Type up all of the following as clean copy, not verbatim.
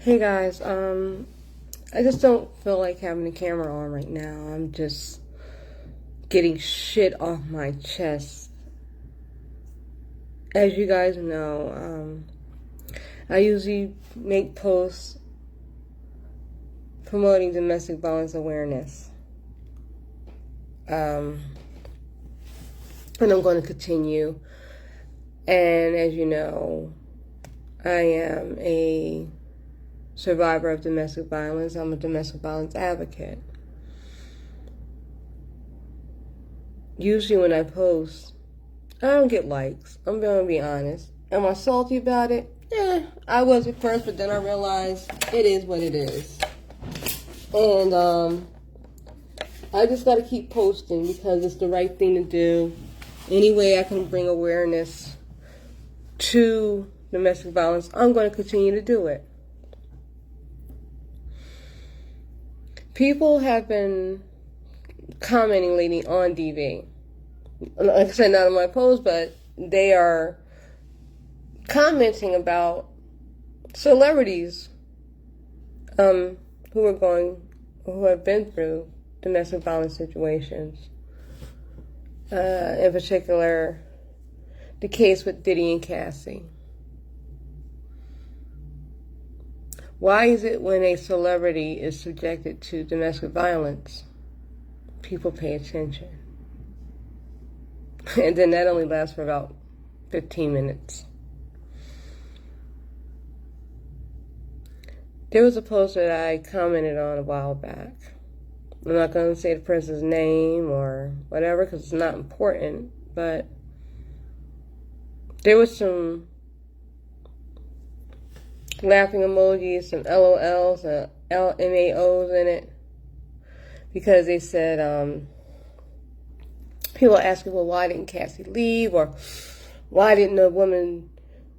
Hey guys, I just don't feel like having the camera on right now. I'm just getting shit off my chest. As you guys know, I usually make posts promoting domestic violence awareness. And I'm going to continue. And as you know, I am a survivor of domestic violence. I'm a domestic violence advocate. Usually when I post, I don't get likes. I'm going to be honest. Am I salty about it? I was at first, but then I realized it is what it is. And I just got to keep posting because it's the right thing to do. Any way I can bring awareness to domestic violence, I'm going to continue to do it. People have been commenting lately on DV. Like I said, not on my post, but they are commenting about celebrities who have been through domestic violence situations. In particular, the case with Diddy and Cassie. Why is it when a celebrity is subjected to domestic violence, people pay attention? And then that only lasts for about 15 minutes. There was a post that I commented on a while back. I'm not going to say the person's name or whatever because it's not important, but there was some laughing emojis, some LOLs, and LMAOs in it, because they said, people asking, well, why didn't Cassie leave, or why didn't the woman,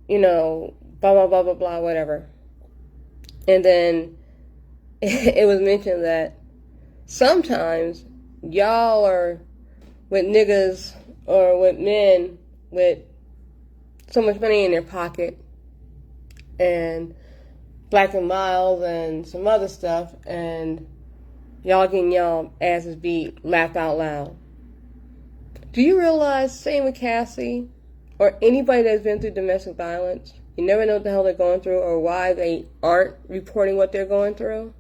blah, blah, blah, blah, blah, whatever. And then it was mentioned that sometimes y'all are with niggas or with men with so much money in their pocket and Black and Mild and some other stuff, and y'all getting y'all asses beat, laugh out loud. Do you realize, same with Cassie or anybody that's been through domestic violence, you never know what the hell they're going through or why they aren't reporting what they're going through?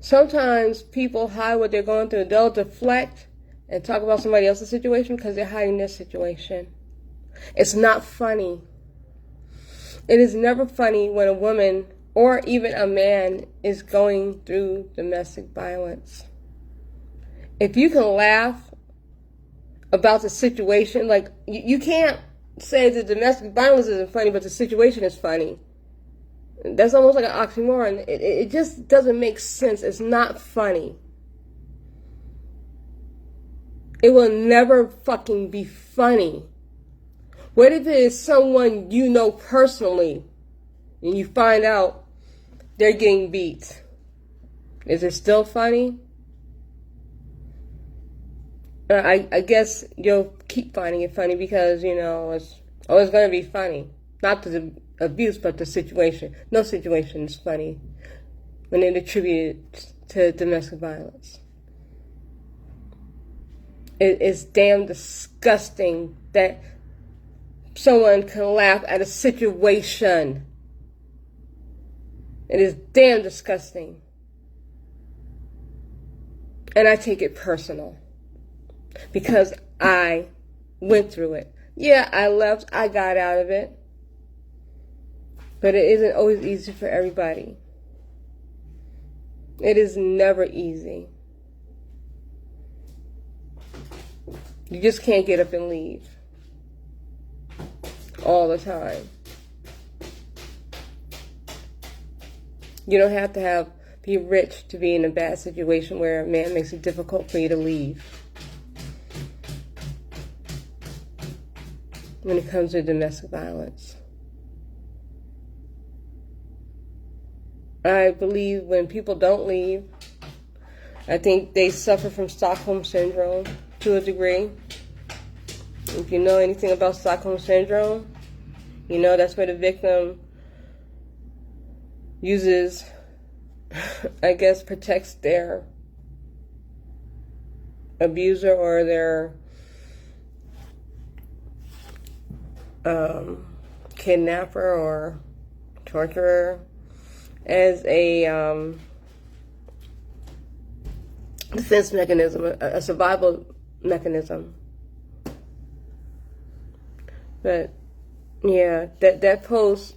Sometimes people hide what they're going through. They'll deflect and talk about somebody else's situation because they're hiding their situation. It's not funny. It is never funny when a woman or even a man is going through domestic violence. If you can laugh about the situation, like you can't say that domestic violence isn't funny, but the situation is funny. That's almost like an oxymoron. It just doesn't make sense. It's not funny. It will never fucking be funny. What if it is someone you know personally and you find out they're getting beat? Is it still funny? I guess you'll keep finding it funny because, it's always going to be funny. Not the abuse, but the situation. No situation is funny when it attributed to domestic violence. It's damn disgusting that someone can laugh at a situation. It is damn disgusting. And I take it personal. Because I went through it. Yeah, I left. I got out of it. But it isn't always easy for everybody. It is never easy. You just can't get up and leave all the time. You don't have to be rich to be in a bad situation where a man makes it difficult for you to leave. When it comes to domestic violence, I believe when people don't leave, I think they suffer from Stockholm Syndrome to a degree. If you know anything about Stockholm Syndrome, that's where the victim uses, I guess, protects their abuser or their kidnapper or torturer as a defense mechanism, a survival mechanism. But yeah, that post,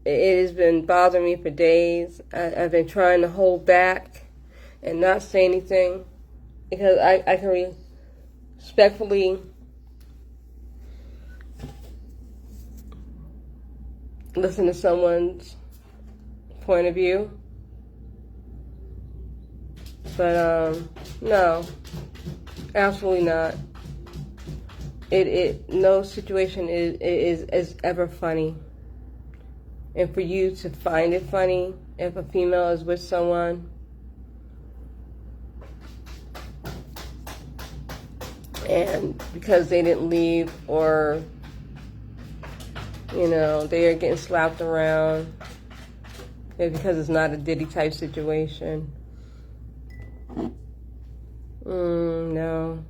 it has been bothering me for days. I've been trying to hold back and not say anything because I can respectfully listen to someone's point of view. But no, absolutely not. No situation is ever funny. And for you to find it funny if a female is with someone, and because they didn't leave, or they are getting slapped around, and because it's not a Diddy type situation. No.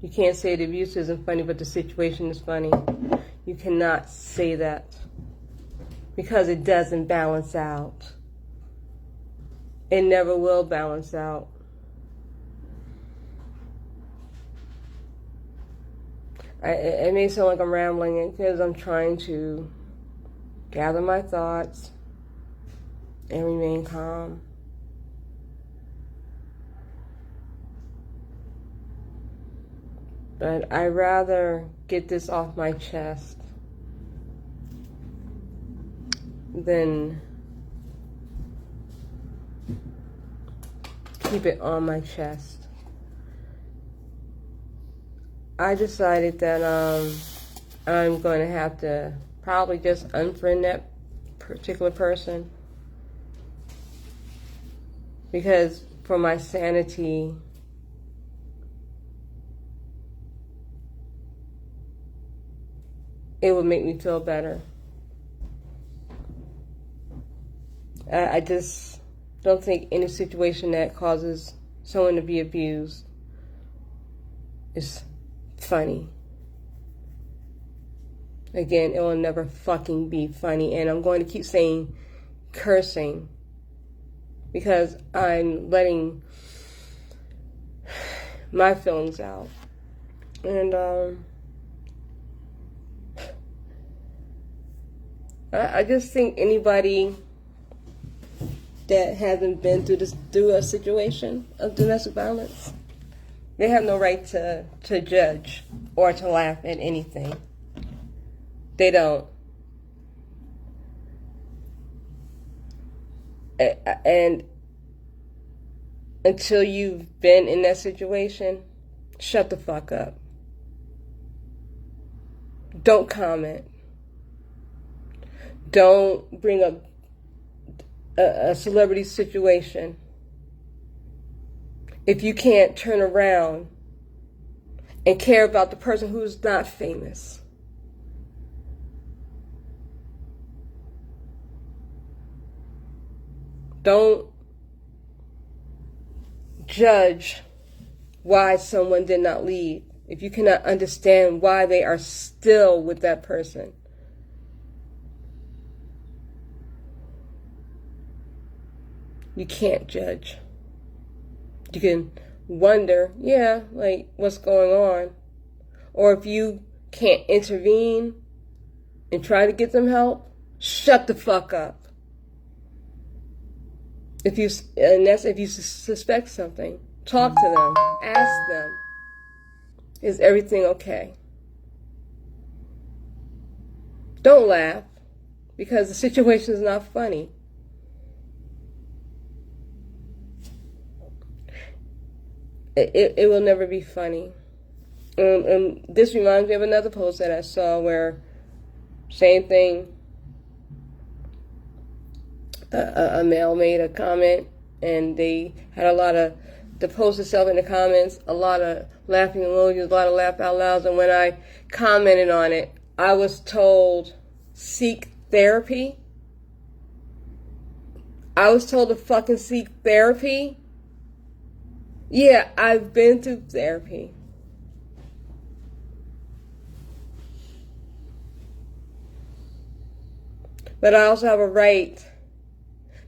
You can't say the abuse isn't funny, but the situation is funny. You cannot say that because it doesn't balance out. It never will balance out. It may sound like I'm rambling because I'm trying to gather my thoughts and remain calm. But I'd rather get this off my chest than keep it on my chest. I decided that I'm going to have to probably just unfriend that particular person because for my sanity, it would make me feel better. I just don't think any situation that causes someone to be abused is funny. Again, it will never fucking be funny. And I'm going to keep saying cursing because I'm letting my feelings out. And I just think anybody that hasn't been through a situation of domestic violence, they have no right to judge or to laugh at anything. They don't. And until you've been in that situation, shut the fuck up. Don't comment. Don't bring up a celebrity situation if you can't turn around and care about the person who's not famous. Don't judge why someone did not leave if you cannot understand why they are still with that person. You can't judge. You can wonder, what's going on? Or if you can't intervene and try to get them help, shut the fuck up. If you suspect something, talk to them, ask them, is everything okay? Don't laugh because the situation is not funny. It will never be funny. And this reminds me of another post that I saw where, same thing, a male made a comment and they had the post itself in the comments, a lot of laughing emojis, a lot of laugh out louds. And when I commented on it, I was told, seek therapy. I was told to fucking seek therapy. Yeah, I've been through therapy. But I also have a right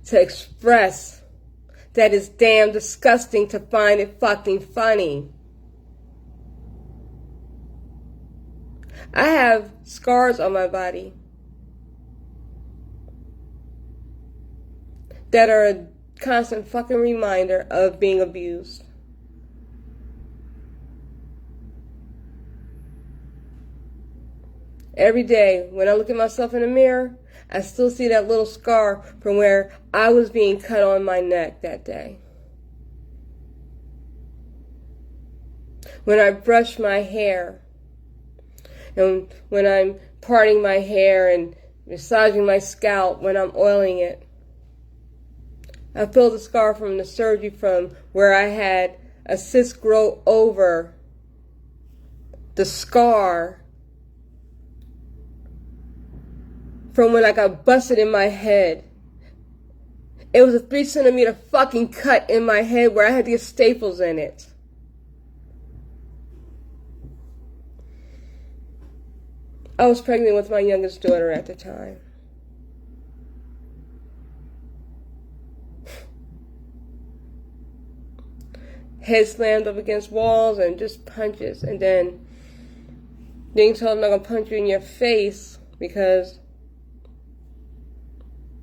to express that it's damn disgusting to find it fucking funny. I have scars on my body that are a constant fucking reminder of being abused. Every day when I look at myself in the mirror, I still see that little scar from where I was being cut on my neck that day. When I brush my hair, and when I'm parting my hair and massaging my scalp when I'm oiling it, I feel the scar from the surgery from where I had a cyst grow over the scar from when I got busted in my head. It was a 3-centimeter fucking cut in my head where I had to get staples in it. I was pregnant with my youngest daughter at the time. Head slammed up against walls and just punches. And then being told I'm not going to punch you in your face because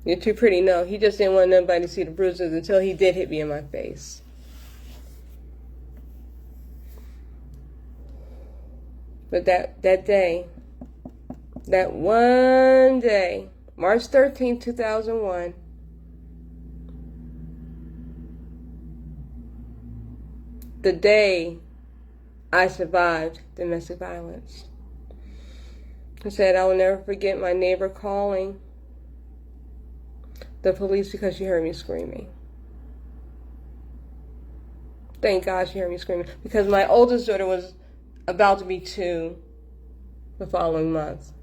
you're too pretty. No, he just didn't want nobody to see the bruises until he did hit me in my face. But that day, that one day, March 13, 2001, the day I survived domestic violence. I said I will never forget my neighbor calling the police because she heard me screaming. Thank God she heard me screaming, because my oldest daughter was about to be 2 the following month.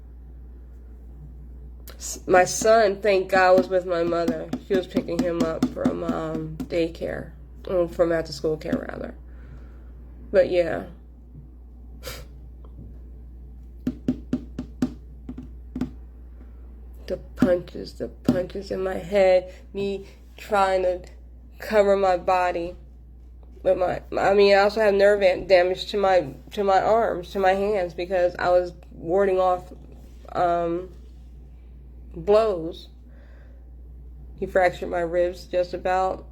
My son, thank God, was with my mother. She was picking him up from daycare, from after school care rather. But yeah. The punches in my head, me trying to cover my body with I also have nerve damage to my arms, to my hands, because I was warding off blows. He fractured my ribs just about.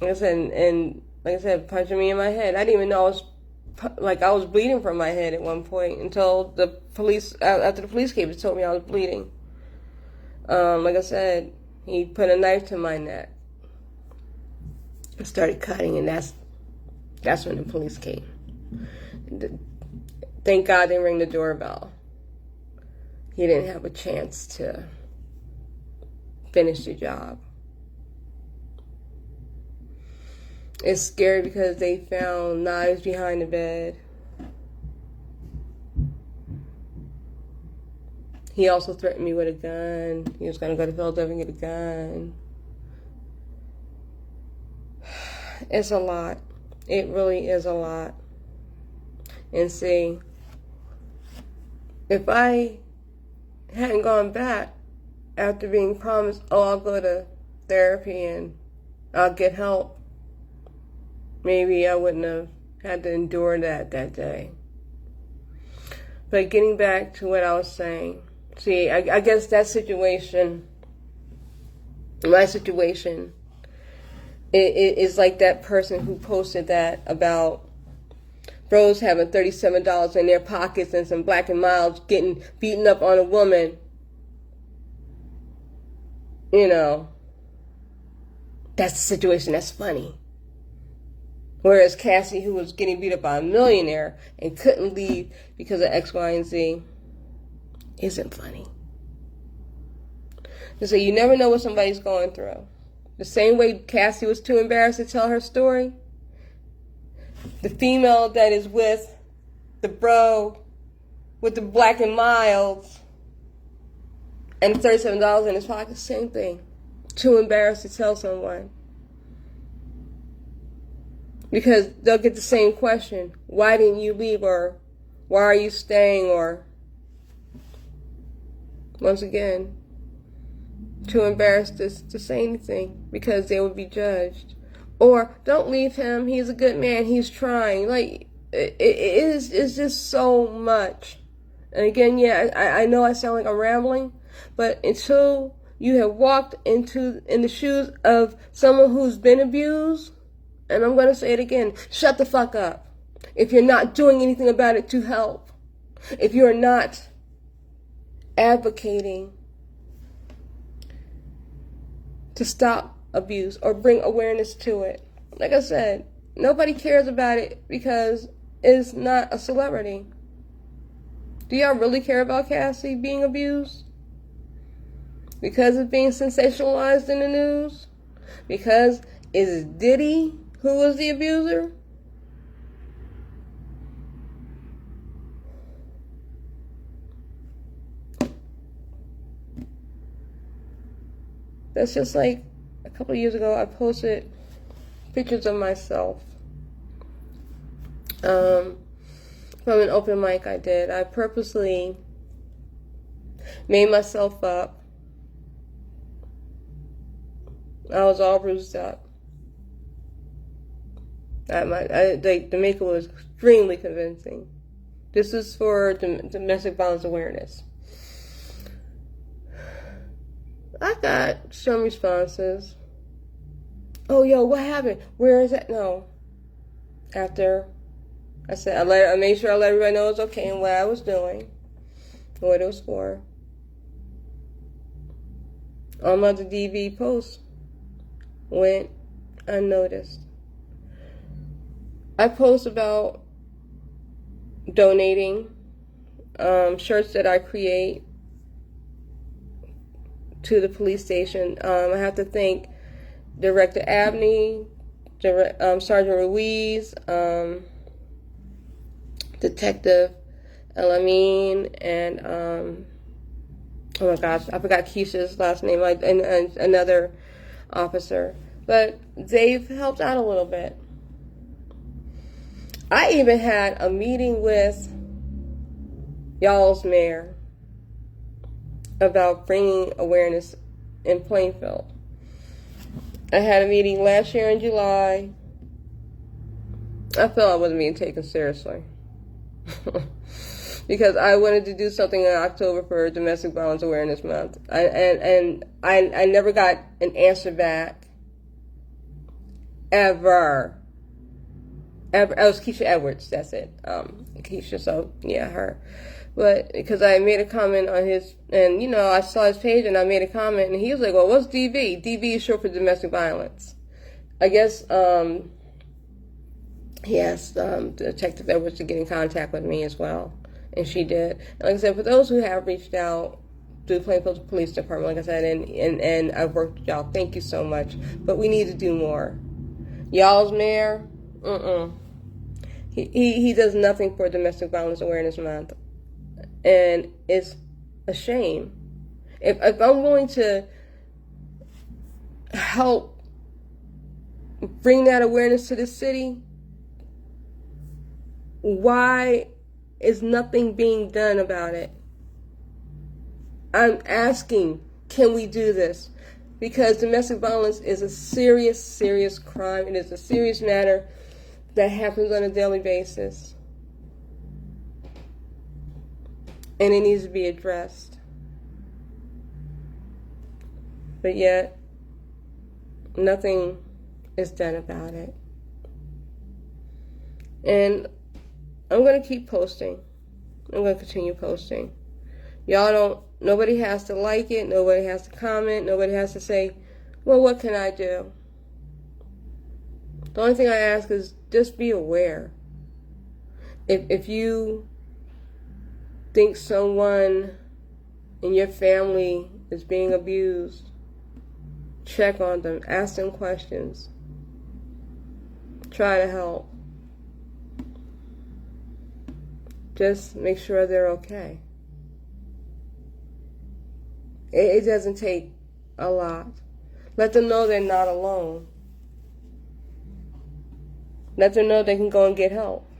Like I said, punching me in my head. I didn't even know I was bleeding from my head at one point until the police, after the police came, told me I was bleeding. Like I said, he put a knife to my neck. I started cutting, and that's when the police came. Thank God they rang the doorbell. He didn't have a chance to finish the job. It's scary because they found knives behind the bed. He also threatened me with a gun. He was going to go to Philadelphia and get a gun. It's a lot. It really is a lot. And see, if I hadn't gone back after being promised, I'll go to therapy and I'll get help, maybe I wouldn't have had to endure that day. But getting back to what I was saying, see, I guess that situation, my situation, it is like that person who posted that about bros having $37 in their pockets and some Black and Milds getting beaten up on a woman. You know, that's the situation that's funny. Whereas Cassie, who was getting beat up by a millionaire and couldn't leave because of X, Y, and Z, isn't funny. So you never know what somebody's going through. The same way Cassie was too embarrassed to tell her story, the female that is with the bro with the Black and Milds and $37 in his pocket, same thing. too embarrassed to tell someone. Because they'll get the same question. Why didn't you leave? Or why are you staying? Or, once again, too embarrassed to say anything because they would be judged. Or, don't leave him. He's a good man. He's trying. Like, it's just so much. And again, yeah, I know I sound like I'm rambling, but until you have walked in the shoes of someone who's been abused, and I'm going to say it again, shut the fuck up. If you're not doing anything about it to help, if you're not advocating to stop abuse or bring awareness to it. Like I said, nobody cares about it because it's not a celebrity. Do y'all really care about Cassie being abused? Because it's being sensationalized in the news? Because it's Diddy who was the abuser? That's just like a couple of years ago I posted pictures of myself from an open mic I did. I purposely made myself up. I was all bruised up. The makeup was extremely convincing. This is for domestic violence awareness. I got some responses. Oh, yo, what happened? Where is that? No. After I said, I made sure I let everybody know it was okay and what I was doing and what it was for. All my other DV posts went unnoticed. I post about donating shirts that I create to the police station. I have to thank Director Abney, Sergeant Ruiz, Detective Elamine, and oh my gosh, I forgot Keisha's last name, and another officer. But they've helped out a little bit. I even had a meeting with y'all's mayor about bringing awareness in Plainfield. I had a meeting last year in July. I felt I wasn't being taken seriously because I wanted to do something in October for Domestic Violence Awareness Month. I never got an answer back. Ever. It was Keisha Edwards, that's it. Keisha, so yeah, her. But because I made a comment on his, and you know, I saw his page and I made a comment and he was like, well, what's DV? DV is short for domestic violence. I guess he asked Detective Edwards to get in contact with me as well. And she did. And like I said, for those who have reached out to the Plainfield Police Department, like I said, and I've worked with y'all, thank you so much. But we need to do more. Y'all's mayor, He does nothing for Domestic Violence Awareness Month. And it's a shame. If I'm willing to help bring that awareness to the city, why is nothing being done about it? I'm asking, can we do this? Because domestic violence is a serious, serious crime. It is a serious matter that happens on a daily basis. And it needs to be addressed. But yet, nothing is done about it. And I'm going to keep posting. I'm going to continue posting. Nobody has to like it. Nobody has to comment. Nobody has to say, well, what can I do? The only thing I ask is just be aware. If you think someone in your family is being abused, check on them, ask them questions, try to help. Just make sure they're okay. It doesn't take a lot. Let them know they're not alone. Let them know they can go and get help.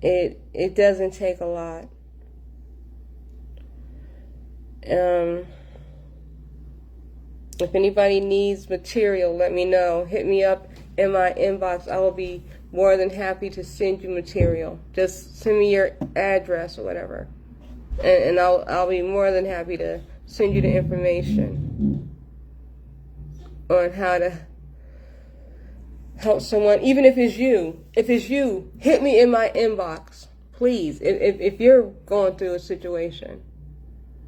It doesn't take a lot. If anybody needs material, let me know. Hit me up in my inbox. I will be more than happy to send you material. Just send me your address or whatever, and I'll be more than happy to send you the information on how to help someone. Even if it's you, hit me in my inbox, please. If you're going through a situation,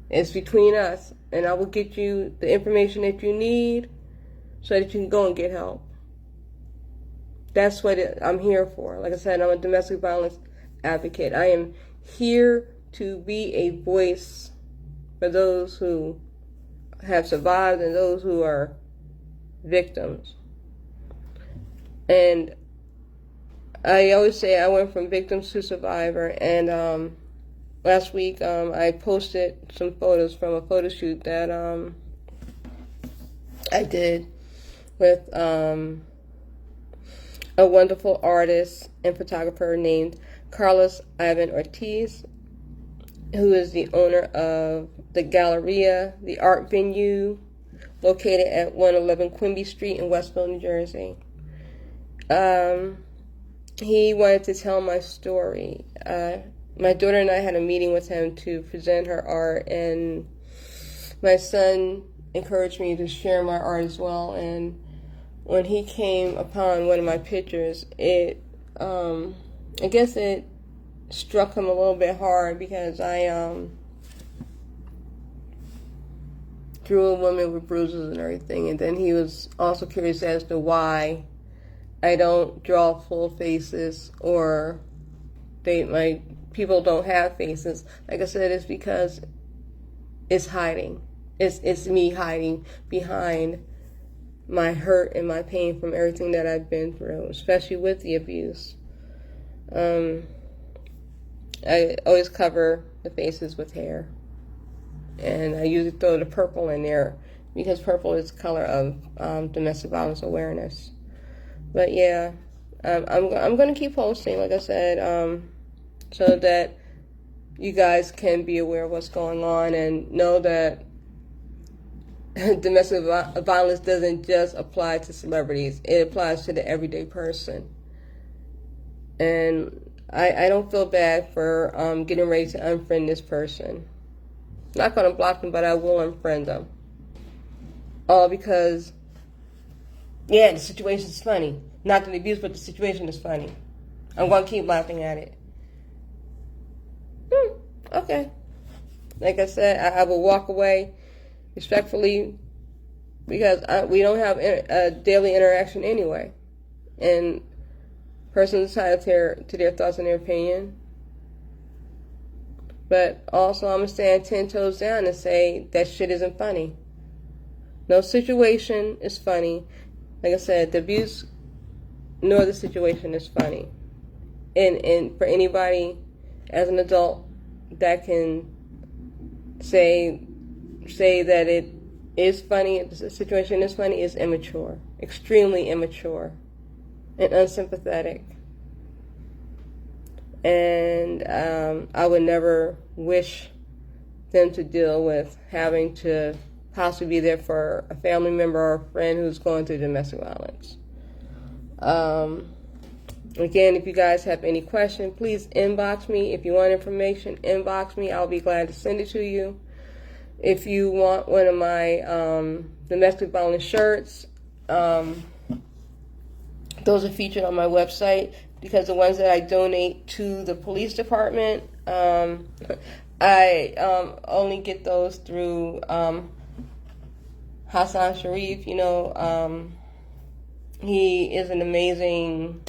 it's between us, and I will get you the information that you need so that you can go and get help. That's what I'm here for. Like I said, I'm a domestic violence advocate. I am here to be a voice for those who have survived and those who are victims. And I always say I went from victim to survivor. And last week I posted some photos from a photo shoot that I did with a wonderful artist and photographer named Carlos Ivan Ortiz, who is the owner of the Galleria, the art venue located at 111 Quimby Street in Westville, New Jersey. He wanted to tell my story. My daughter and I had a meeting with him to present her art, and my son encouraged me to share my art as well. And when he came upon one of my pictures, I guess it struck him a little bit hard because I drew a woman with bruises and everything, and then he was also curious as to why I don't draw full faces, or my people don't have faces. Like I said, it's because it's hiding. It's me hiding behind my hurt and my pain from everything that I've been through, especially with the abuse. I always cover the faces with hair, and I usually throw the purple in there because purple is the color of domestic violence awareness. But yeah, I'm going to keep posting, like I said, so that you guys can be aware of what's going on and know that domestic violence doesn't just apply to celebrities. It applies to the everyday person. And I don't feel bad for getting ready to unfriend this person. I'm not going to block them, but I will unfriend them. All because, yeah, the situation's funny. Not the abuse, but the situation is funny. I'm going to keep laughing at it. Okay. Like I said, I will walk away respectfully because we don't have a daily interaction anyway. And person's entitled to their thoughts and their opinion. But also I'm going to stand 10 toes down and say that shit isn't funny. No situation is funny. Like I said, the abuse nor the situation is funny. And for anybody as an adult that can say that it is funny, the situation is funny, is immature. Extremely immature and unsympathetic. And I would never wish them to deal with having to possibly be there for a family member or a friend who's going through domestic violence. Again, if you guys have any questions, please inbox me. If you want information, inbox me. I'll be glad to send it to you. If you want one of my domestic violence shirts, those are featured on my website, because the ones that I donate to the police department, I only get those through Hassan Sharif. You know, he is an amazing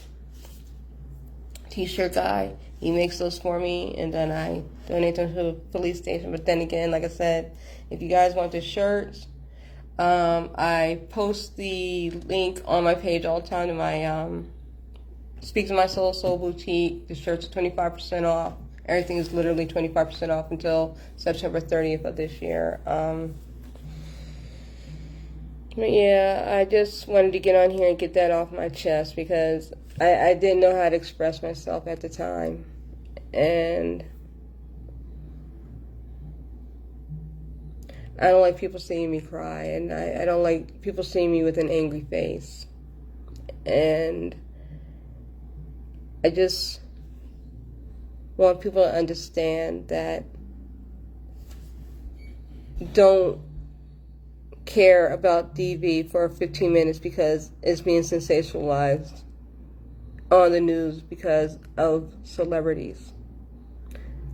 t-shirt guy. He makes those for me, and then I donate them to the police station. But then again, like I said, if you guys want the shirts, I post the link on my page all the time to my Speak to My Soul Boutique. The shirts are 25% off. Everything is literally 25% off until September 30th of this year. But yeah, I just wanted to get on here and get that off my chest because I didn't know how to express myself at the time. And I don't like people seeing me cry, and I don't like people seeing me with an angry face. And I just want people to understand that don't care about DV for 15 minutes because it's being sensationalized on the news because of celebrities.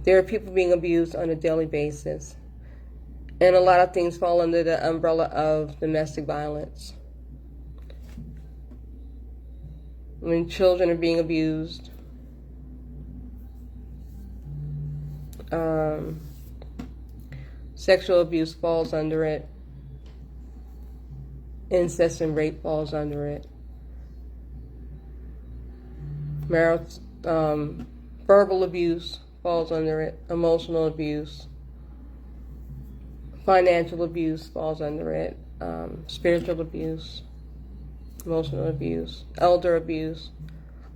There are people being abused on a daily basis, and a lot of things fall under the umbrella of domestic violence. When children are being abused, sexual abuse falls under it. Incest and rape falls under it. Verbal abuse falls under it. Emotional abuse. Financial abuse falls under it. Spiritual abuse. Emotional abuse. Elder abuse.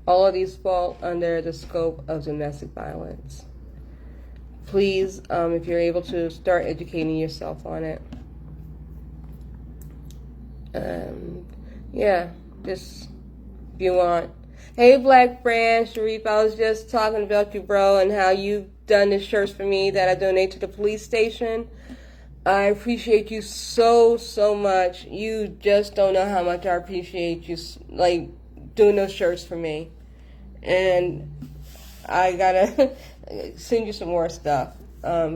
All of these fall under the scope of domestic violence. Please, if you're able to, start educating yourself on it. Yeah, just if you want. Hey, Black Fran, Sharif, I was just talking about you, bro, and how you've done the shirts for me that I donate to the police station. I appreciate you so, so much. You just don't know how much I appreciate you, like, doing those shirts for me. And I gotta send you some more stuff. Yeah,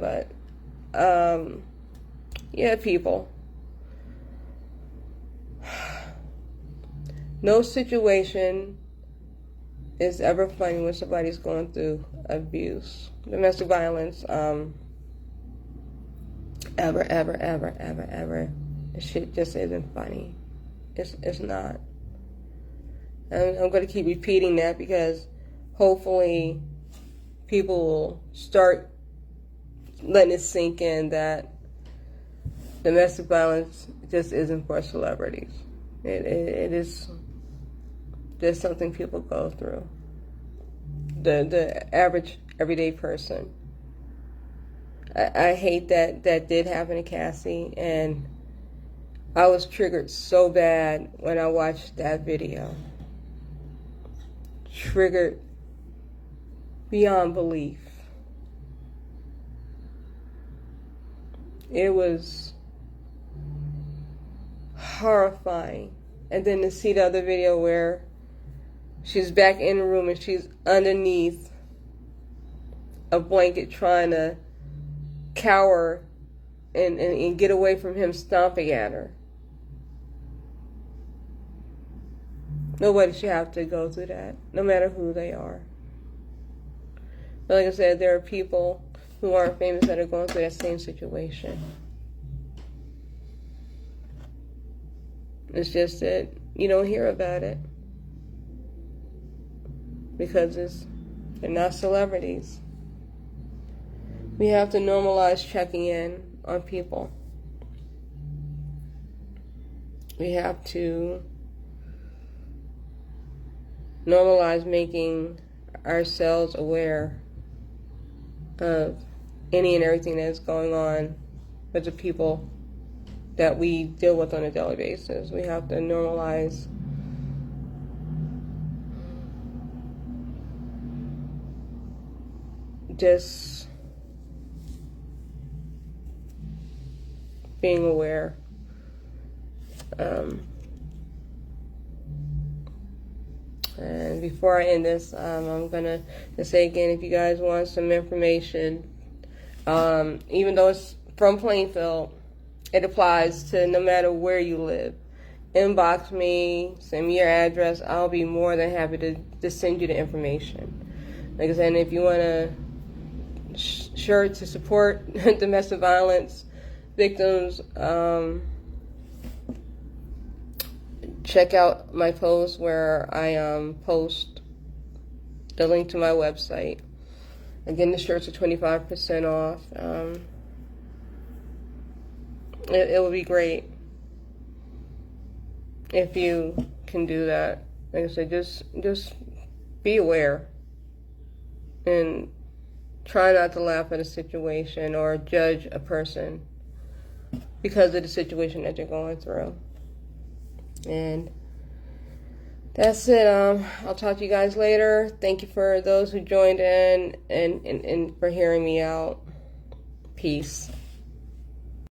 people. No situation is ever funny when somebody's going through abuse, domestic violence, ever. The shit just isn't funny. It's not. And I'm going to keep repeating that because hopefully people will start letting it sink in that domestic violence just isn't for celebrities. It is just something people go through. The average, everyday person. I hate that did happen to Cassie, and I was triggered so bad when I watched that video. Triggered beyond belief. It was horrifying. And then to see the other video where she's back in the room and she's underneath a blanket trying to cower and get away from him stomping at her. Nobody should have to go through that, no matter who they are. But like I said, there are people who aren't famous that are going through that same situation. It's just that you don't hear about it because they're not celebrities. We have to normalize checking in on people. We have to normalize making ourselves aware of any and everything that's going on with the people that we deal with on a daily basis. We have to normalize just being aware. And before I end this, I'm gonna just say again, if you guys want some information, even though it's from Plainfield, it applies to no matter where you live. Inbox me, send me your address. I'll be more than happy to send you the information. Like I said, if you want a shirt to support domestic violence victims, check out my post where I post the link to my website. Again, the shirts are 25% off. It would be great. if you can do that. Like I said, just be aware and try not to laugh at a situation or judge a person because of the situation that you're going through. And that's it. I'll talk to you guys later. Thank you for those who joined in and for hearing me out. Peace.